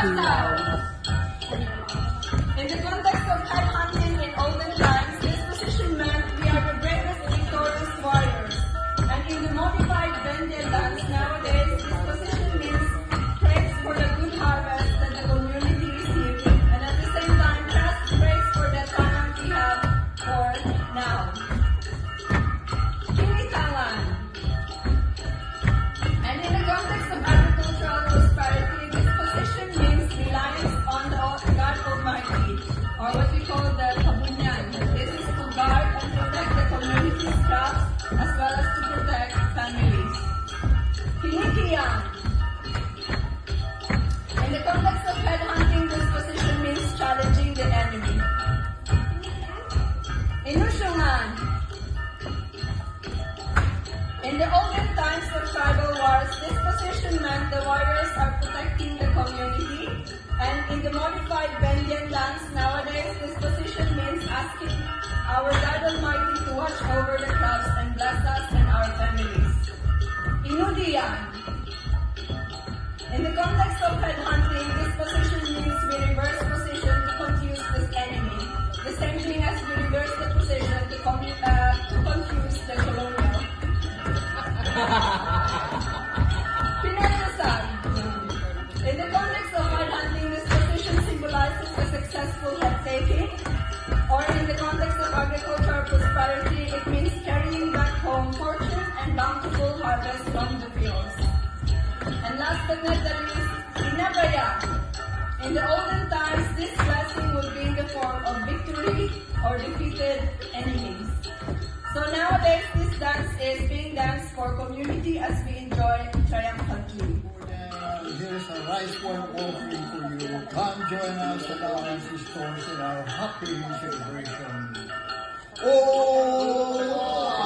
In the context of head hunting in olden times, this position meant we are the bravest victorious warriors. And in the modified Bendian dance nowadays, this position means praise for the good harvest that the community received, and at the same time, just praise for the talent we have for now. Kinitangan. And in the context of agricultural prosperity, this position means reliance on the God Almighty, or what we call the kabunyan. This is to guard and protect the community's crops as well as to protect families. Kinikiyang. In the context of headhunting, this position means challenging the enemy. Inusyungan. In the olden times of tribal wars, this position meant the warriors are protecting the community, and in the modified Bendian dance nowadays, this position means asking our God Almighty to watch over the crops and bless us and our families. Inudiyan. In the context of headhunting, this position means we reverse position to confuse this enemy. The same thing as we reverse the position to confuse the colonial. Pinagdasal. In the context of headhunting, this position symbolizes a successful head-taking, or in the context of agricultural prosperity, it means carrying back home fortune and bountiful harvest from the fields. And last but not the least, inabaya. In the olden times, this blessing would be in the form of victory or defeated enemies. So nowadays, this dance is being danced for community as we enjoy triumphantly. Here's a rice bowl offering for you. Come join us at our sisters in our happy celebration. Oh!